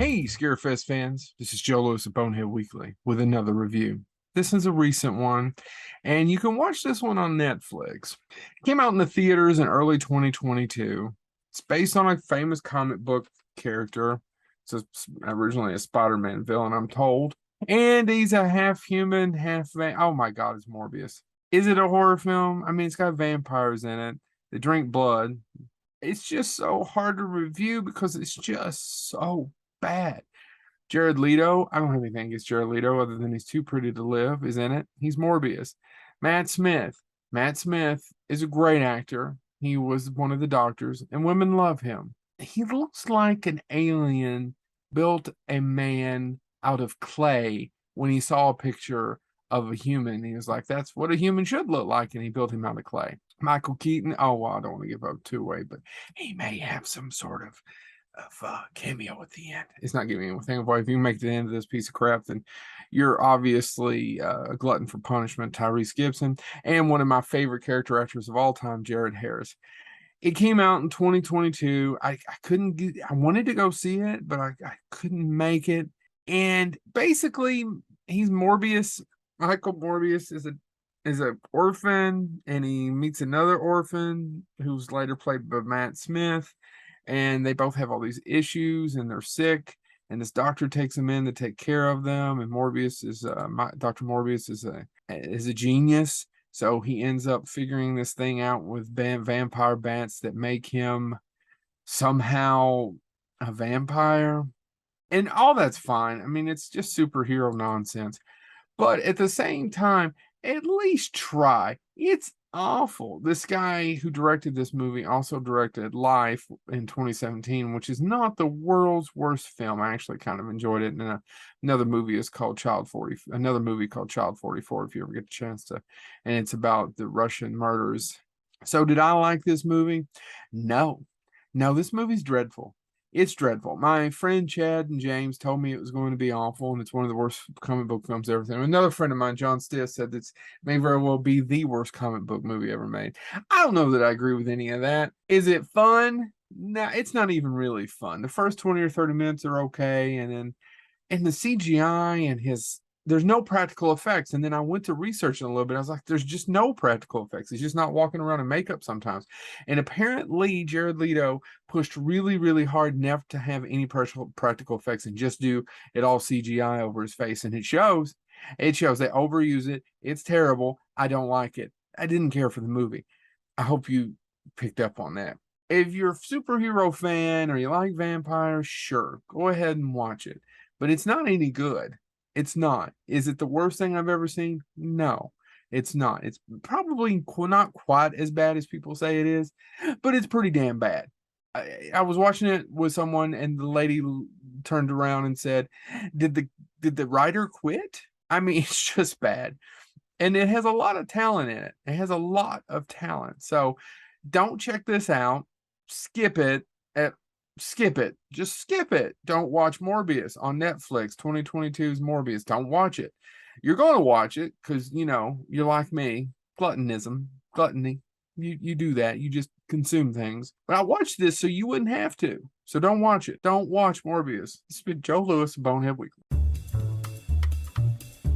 Hey, Scarefest fans. This is Joe Lewis of Bonehead Weekly with another review. This is a recent one, and you can watch this one on Netflix. It came out in the theaters in early 2022. It's based on a famous comic book character. Originally a Spider-Man villain, I'm told. And he's a half human, half van. Oh my God, it's Morbius. Is it a horror film? I mean, it's got vampires in it. They drink blood. It's just so hard to review because it's just so bad. Jared Leto, I don't have anything against Jared Leto other than he's too pretty to live, is in it. He's Morbius. Matt Smith. Matt Smith is a great actor. He was one of the doctors, and women love him. He looks like an alien built a man out of clay when he saw a picture of a human. He was like, that's what a human should look like, and he built him out of clay. Michael Keaton, oh, well, I don't want to give up too away, but he may have some sort of cameo at the end. It's not giving anything away. If you make the end of this piece of crap, then you're obviously a glutton for punishment. Tyrese Gibson and one of my favorite character actors of all time, Jared Harris. It came out in 2022. I couldn't get, I wanted to go see it, but I couldn't make it. And basically, he's Morbius. Michael Morbius is a orphan, and he meets another orphan who's later played by Matt Smith, and they both have all these issues, and they're sick. And this doctor takes them in to take care of them. And Dr. Morbius is a genius, so he ends up figuring this thing out with vampire bats that make him somehow a vampire, and all that's fine. I mean, it's just superhero nonsense. But at the same time, at least try. It's awful. This guy who directed this movie also directed Life in 2017, which is not the world's worst film. I actually kind of enjoyed it. And another movie is called another movie called Child 44, if you ever get a chance to. And it's about the Russian murders. So did I like this movie? No. No, this movie's dreadful. It's dreadful. My friend Chad and James told me it was going to be awful, and it's one of the worst comic book films ever. Another friend of mine, John Stiff, said that may very well be the worst comic book movie ever made. I don't know that I agree with any of that. Is it fun? No, it's not even really fun. The first 20 or 30 minutes are okay, and the CGI and there's no practical effects. And then I went to research it a little bit. I was like, there's just no practical effects. He's just not walking around in makeup sometimes. And apparently, Jared Leto pushed really, really hard never to have any practical effects and just do it all CGI over his face. And it shows. It shows. They overuse it. It's terrible. I don't like it. I didn't care for the movie. I hope you picked up on that. If you're a superhero fan or you like vampires, sure, go ahead and watch it. But it's not any good. It's not. Is it the worst thing I've ever seen? No, it's not. It's probably not quite as bad as people say it is, but it's pretty damn bad. I was watching it with someone, and the lady turned around and said, "Did the writer quit?" I mean, it's just bad, and it has a lot of talent in it. It has a lot of talent. So don't check this out. Skip it. Skip it. Just skip it. Don't watch Morbius on Netflix. 2022's Morbius. Don't watch it. You're going to watch it because, you're like me. Gluttony. You do that. You just consume things. But I watched this so you wouldn't have to. So don't watch it. Don't watch Morbius. This has been Joe Lewis, Bonehead Weekly.